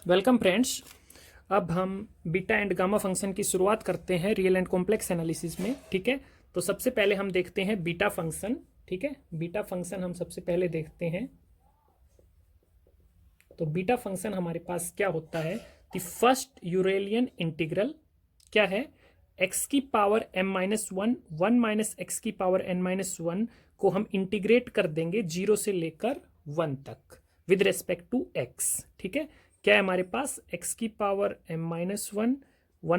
Welcome friends. अब हम beta and gamma function की शुरुआत करते हैं रियल एंड कॉम्प्लेक्स एनालिसिस में। ठीक है, तो सबसे पहले हम देखते हैं बीटा फंक्शन। ठीक है, बीटा फंक्शन हम सबसे पहले देखते हैं। तो बीटा फंक्शन हमारे पास क्या होता है? द फर्स्ट यूरेलियन इंटीग्रल क्या है? एक्स की power m minus one minus x की पावर n माइनस वन को हम इंटीग्रेट कर देंगे 0 से लेकर 1 तक विद रेस्पेक्ट टू x। ठीक है, क्या है हमारे पास? x की power m minus one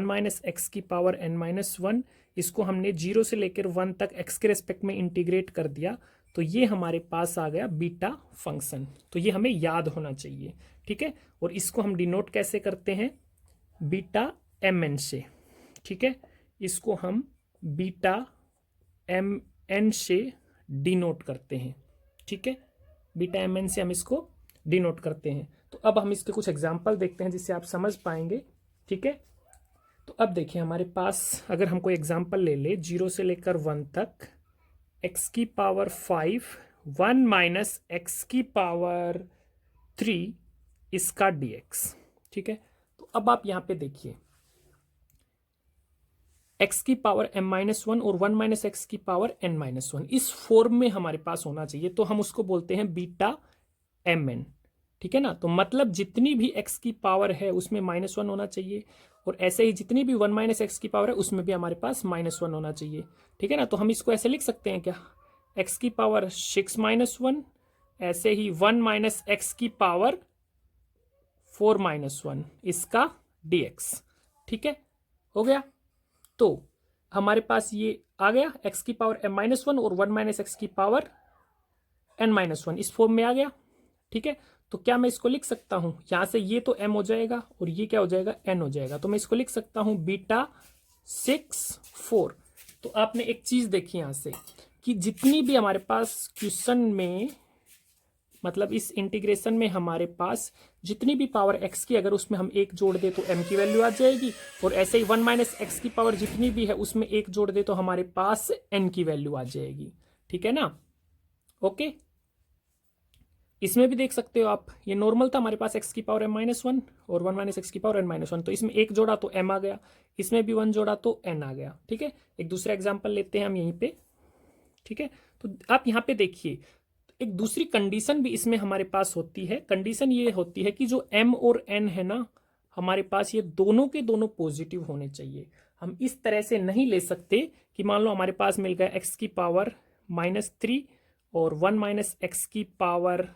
minus x की पावर n माइनस वन, इसको हमने 0 से लेकर 1 तक x के रेस्पेक्ट में इंटीग्रेट कर दिया, तो ये हमारे पास आ गया बीटा फंक्शन। तो ये हमें याद होना चाहिए। ठीक है, और इसको हम डिनोट कैसे करते हैं? बीटा एम एन से। ठीक है, इसको हम बीटा एम एन से डिनोट करते हैं। ठीक है, बीटा एम एन से हम इसको डिनोट करते हैं। तो अब हम इसके कुछ एग्जाम्पल देखते हैं जिससे आप समझ पाएंगे। ठीक है, तो अब देखिए हमारे पास अगर हम कोई एग्जाम्पल ले ले 0 से लेकर 1 तक, एक्स की पावर 5 1 माइनस एक्स की पावर 3 इसका dx। ठीक है, तो अब आप यहां पे देखिए x की पावर m माइनस वन और 1 माइनस एक्स की पावर n माइनस वन इस फॉर्म में हमारे पास होना चाहिए, तो हम उसको बोलते हैं बीटा एम एन। ठीक है ना, तो मतलब जितनी भी x की पावर है उसमें -1 होना चाहिए, और ऐसे ही जितनी भी 1 माइनस एक्स की पावर है उसमें भी हमारे पास -1 होना चाहिए। ठीक है ना, तो हम इसको ऐसे लिख सकते हैं क्या? x की पावर 6 माइनस वन, ऐसे ही 1 माइनस एक्स की पावर 4 माइनस वन इसका dx। ठीक है, हो गया। तो हमारे पास ये आ गया x की पावर m माइनस वन और 1 माइनस एक्स की पावर n माइनस वन इस फॉर्म में आ गया। ठीक है, तो क्या मैं इसको लिख सकता हूं? यहां से ये तो m हो जाएगा और ये क्या हो जाएगा? n हो जाएगा। तो मैं इसको लिख सकता हूं बीटा 6 4। तो आपने एक चीज देखी यहां से कि जितनी भी हमारे पास क्वेश्चन में, मतलब इस इंटीग्रेशन में हमारे पास जितनी भी पावर x की अगर उसमें हम एक जोड़ दे तो m की वैल्यू आ जाएगी, और ऐसे ही 1 माइनस एक्स की पावर जितनी भी है उसमें एक जोड़ दे तो हमारे पास n की वैल्यू आ जाएगी। ठीक है ना, ओके। इसमें भी देख सकते हो आप, ये नॉर्मल था हमारे पास x की पावर m माइनस वन और 1 माइनस एक्स की पावर n माइनस वन, तो इसमें एक जोड़ा तो m आ गया, इसमें भी 1 जोड़ा तो n आ गया। ठीक है, एक दूसरा एग्जाम्पल लेते हैं हम यहीं पे। ठीक है, तो आप यहाँ पे देखिए एक दूसरी कंडीशन भी इसमें हमारे पास होती है। कंडीशन ये होती है कि जो m और n है ना हमारे पास, ये दोनों के दोनों पॉजिटिव होने चाहिए। हम इस तरह से नहीं ले सकते कि मान लो हमारे पास मिल गया x की पावर -3 और 1 माइनस एक्स की पावर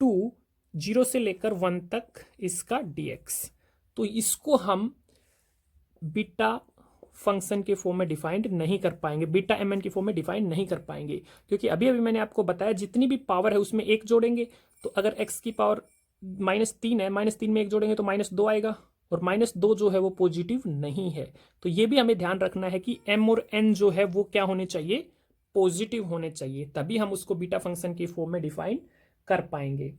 2 0 से लेकर 1 तक इसका dx, तो इसको हम बीटा फंक्शन के फॉर्म में डिफाइंड नहीं कर पाएंगे, बीटा एम एन के फॉर्म में डिफाइन नहीं कर पाएंगे, क्योंकि अभी अभी मैंने आपको बताया जितनी भी पावर है उसमें एक जोड़ेंगे, तो अगर x की पावर -3 है, -3 में एक जोड़ेंगे तो -2 आएगा, और -2 जो है वो पॉजिटिव नहीं है। तो ये भी हमें ध्यान रखना है कि m और n जो है वो क्या होने चाहिए? पॉजिटिव होने चाहिए, तभी हम उसको बीटा फंक्शन के फॉर्म में डिफाइन कर पाएंगे।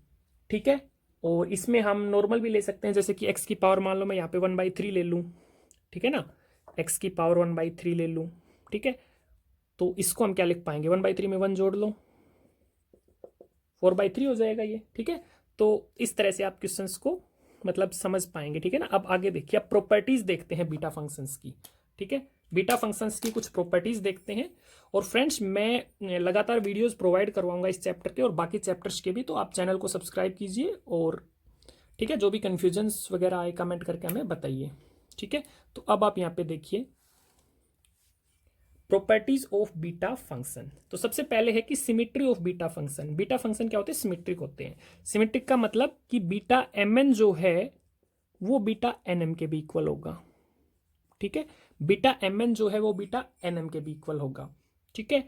ठीक है, और इसमें हम नॉर्मल भी ले सकते हैं, जैसे कि x की पावर मान लो मैं यहाँ पे 1/3 ले लूँ। ठीक है ना, x की पावर 1/3 ले लूँ। ठीक है, तो इसको हम क्या लिख पाएंगे? 1/3 में 1 जोड़ लो, 4/3 हो जाएगा ये। ठीक है, तो इस तरह से आप क्वेश्चंस को मतलब समझ पाएंगे। ठीक है ना, अब आगे देखिए, अब प्रॉपर्टीज देखते हैं बीटा फंक्शंस की। ठीक है, बीटा फंक्शंस की कुछ प्रॉपर्टीज देखते हैं। और फ्रेंड्स मैं लगातार वीडियोस प्रोवाइड करवाऊंगा इस चैप्टर के और बाकी चैप्टर्स के भी, तो आप चैनल को सब्सक्राइब कीजिए, और ठीक है जो भी कन्फ्यूजन्स वगैरह आए कमेंट करके हमें बताइए। ठीक है, तो अब आप यहाँ पे देखिए प्रॉपर्टीज ऑफ बीटा फंक्शन। तो सबसे पहले है कि symmetry of beta function. Beta function क्या होते हैं? सिमेट्रिक होते हैं। सिमेट्रिक का मतलब कि बीटा एम एन जो है वो बीटा एन एम के भी इक्वल होगा। ठीक है, बीटा एम एन जो है वो बीटा एन एम के भी इक्वल होगा। ठीक है,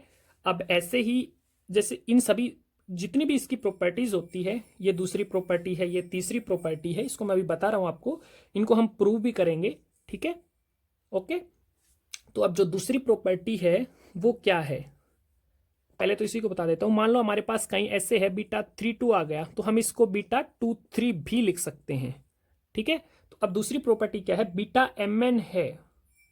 अब ऐसे ही जैसे इन सभी जितनी भी इसकी प्रॉपर्टीज होती है, ये दूसरी प्रॉपर्टी है, ये तीसरी प्रॉपर्टी है, इसको मैं अभी बता रहा हूं आपको, इनको हम प्रूव भी करेंगे। ठीक है, ओके। तो अब जो दूसरी प्रॉपर्टी है वो क्या है, पहले तो इसी को बता देता हूं। मान लो हमारे पास कहीं ऐसे है बीटा 3 2 आ गया, तो हम इसको बीटा 2 3 भी लिख सकते हैं। ठीक है, तो अब दूसरी प्रॉपर्टी क्या है? बीटा एम एन है,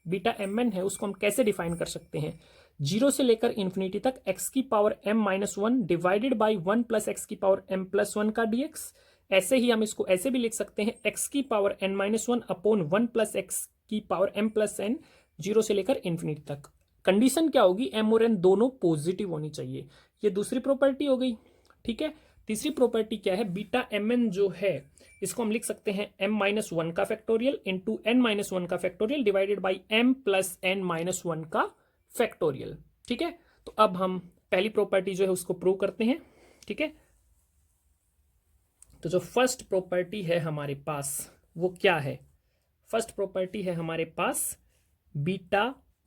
बीटा एम एन है, उसको हम कैसे डिफाइन कर सकते हैं? 0 से लेकर इन्फिनिटी तक x की power m minus one divided by 1 plus x की पावर m प्लस वन का dx, ऐसे ही हम इसको ऐसे भी लिख सकते हैं x की power n-1 upon 1 plus x की पावर m प्लस n, 0 से लेकर इन्फिनिटी तक। कंडीशन क्या होगी, m और n दोनों पॉजिटिव होनी चाहिए। ये दूसरी प्रॉपर्टी हो गई, ठीक है। तीसरी प्रॉपर्टी क्या है, बीटा mn जो है इसको हम लिख सकते हैं m-1 का फैक्टोरियल इंटू n-1 का factorial divided by m plus n-1 का फैक्टोरियल, ठीक है। तो अब हम पहली प्रॉपर्टी जो है उसको प्रूव करते हैं, ठीक है। तो जो फर्स्ट प्रॉपर्टी है हमारे पास वो क्या है, फर्स्ट प्रॉपर्टी है हमारे पास बीटा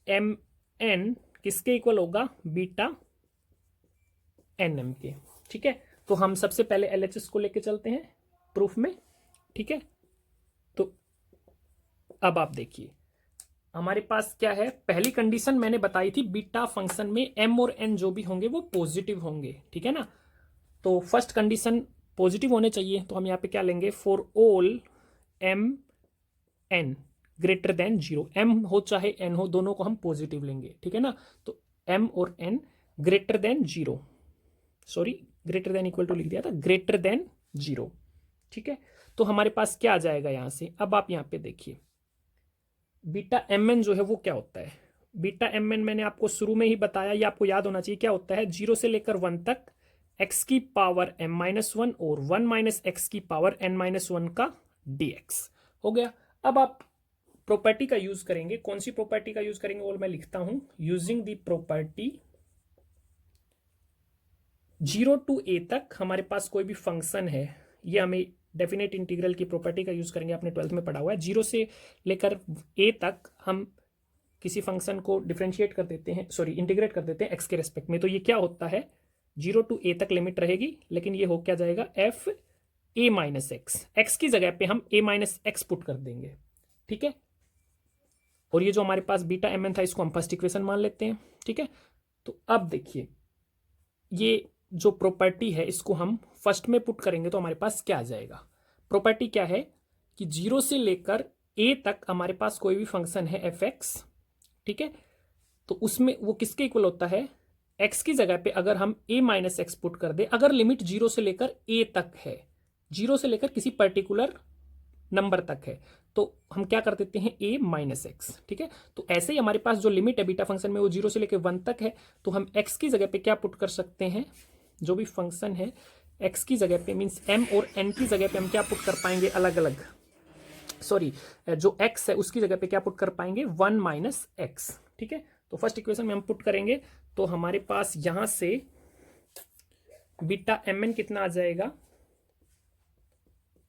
एम एन किसके इक्वल होगा, बीटा एन एम के, ठीक है। तो हम सबसे पहले एलएचएस को लेके चलते हैं प्रूफ में, ठीक है। तो अब आप देखिए हमारे पास क्या है, पहली कंडीशन मैंने बताई थी बीटा फंक्शन में एम और एन जो भी होंगे वो पॉजिटिव होंगे, ठीक है ना। तो फर्स्ट कंडीशन पॉजिटिव होने चाहिए, तो हम यहाँ पे क्या लेंगे, for all M N greater than 0, M हो चाहे एन हो दोनों को हम पॉजिटिव लेंगे, ठीक है ना। तो एम और N greater than 0, sorry greater than equal to लिख दिया था, ग्रेटर देन 0, ठीक है। तो हमारे पास क्या आ जाएगा यहाँ से, अब आप यहाँ पे देखिए बीटा एम एन जो है वो क्या होता है, बीटा एम एन मैंने आपको शुरू में ही बताया, ये आपको याद होना चाहिए क्या होता है, 0 से लेकर 1 तक x की पावर m-1 और 1 माइनस एक्स की पावर n-1 का dx हो गया। अब आप प्रॉपर्टी का यूज करेंगे, कौन सी प्रॉपर्टी का यूज करेंगे वो मैं लिखता हूं, using the property 0 to a तक हमारे पास कोई भी फंक्शन है, ये हमें डेफिनेट इंटीग्रल की प्रॉपर्टी का यूज करेंगे, आपने 12th में पढ़ा हुआ है। 0 से लेकर a तक हम किसी फंक्शन को डिफरेंशिएट कर देते हैं, सॉरी इंटीग्रेट कर देते हैं x के रेस्पेक्ट में, तो ये क्या होता है 0 टू a तक लिमिट रहेगी, लेकिन ये हो क्या जाएगा f a minus x, x की जगह पे हम a माइनस एक्स पुट कर देंगे, ठीक है। और ये जो हमारे पास बीटा एम एन था इसको हम फर्स्ट इक्वेशन मान लेते हैं, ठीक है। तो अब देखिए ये जो प्रॉपर्टी है इसको हम फर्स्ट में पुट करेंगे तो हमारे पास क्या आ जाएगा, प्रॉपर्टी क्या है कि 0 से लेकर a तक हमारे पास कोई भी फंक्शन है fx, ठीक है। तो उसमें वो किसके इक्वल होता है, x की जगह पे अगर हम a माइनस एक्स पुट कर दे, अगर लिमिट 0 से लेकर a तक है, 0 से लेकर किसी पर्टिकुलर नंबर तक है, तो हम क्या कर देते हैं a माइनस एक्स, ठीक है। तो ऐसे ही हमारे पास जो लिमिट है बीटा फंक्शन में वो 0 से लेकर 1 तक है, तो हम x की जगह पे क्या पुट कर सकते हैं, जो भी फंक्शन है x की जगह पे मीन्स m और n की जगह पे हम क्या पुट कर पाएंगे अलग अलग, सॉरी जो x है उसकी जगह पे क्या पुट कर पाएंगे 1 माइनस एक्स, ठीक है। तो फर्स्ट इक्वेशन में हम पुट करेंगे तो हमारे पास यहां से बीटा एम एन कितना आ जाएगा,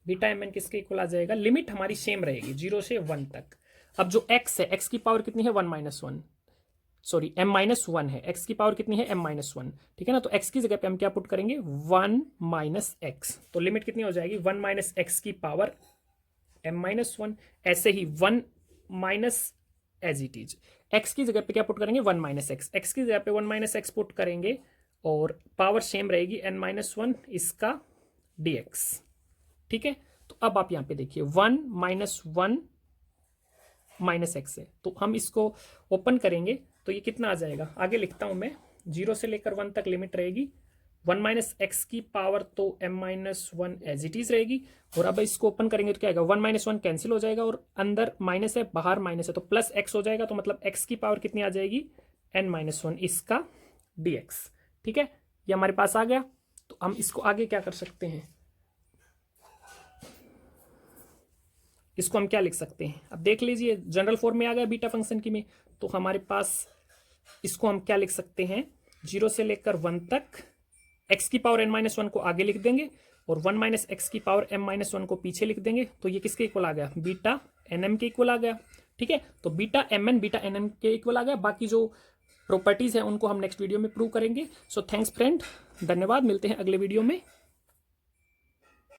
बीटा एम एन किसके इक्वल आ जाएगा, लिमिट हमारी सेम रहेगी 0 से 1 तक। अब जो x है, x की पावर कितनी है 1 माइनस 1, सॉरी m-1 है, x की पावर कितनी है m-1, ठीक है ना। तो x की जगह पे हम क्या पुट करेंगे 1 माइनस एक्स, तो लिमिट कितनी हो जाएगी 1 माइनस एक्स की पावर m-1, ऐसे ही 1 minus as it is, x की जगह पे क्या पुट करेंगे 1 माइनस एक्स, एक्स की जगह पे 1 माइनस एक्स पुट करेंगे और पावर सेम रहेगी n-1 इसका dx, ठीक है। तो अब आप यहाँ पे देखिए 1 माइनस 1 माइनस एक्स है, तो हम इसको ओपन करेंगे तो ये कितना आ जाएगा, आगे लिखता हूं मैं, 0 से लेकर 1 तक लिमिट रहेगी 1 माइनस एक्स की पावर तो m-1 एज इट इज रहेगी, और अब इसको ओपन करेंगे तो क्या आएगा 1 माइनस 1 कैंसिल हो जाएगा और अंदर माइनस है बाहर माइनस है तो प्लस एक्स हो जाएगा, तो मतलब x की पावर कितनी आ जाएगी n-1 इसका dx, ठीक है। ये हमारे पास आ गया, तो हम इसको आगे क्या कर सकते हैं, इसको हम क्या लिख सकते हैं, अब देख लीजिए जनरल फॉर्म में आ गया बीटा फंक्शन की में, तो हमारे पास इसको हम क्या लिख सकते हैं 0 से लेकर 1 तक x की पावर n-1 को आगे लिख देंगे और 1 माइनस एक्स की पावर m-1 को पीछे लिख देंगे, तो ये किसके इक्वल आ गया बीटा nm के इक्वल आ गया, ठीक है। तो बीटा mn बीटा nm के इक्वल आ गया, बाकी जो प्रॉपर्टीज है उनको हम नेक्स्ट वीडियो में प्रूव करेंगे। सो थैंक्स फ्रेंड, धन्यवाद, मिलते हैं अगले वीडियो में।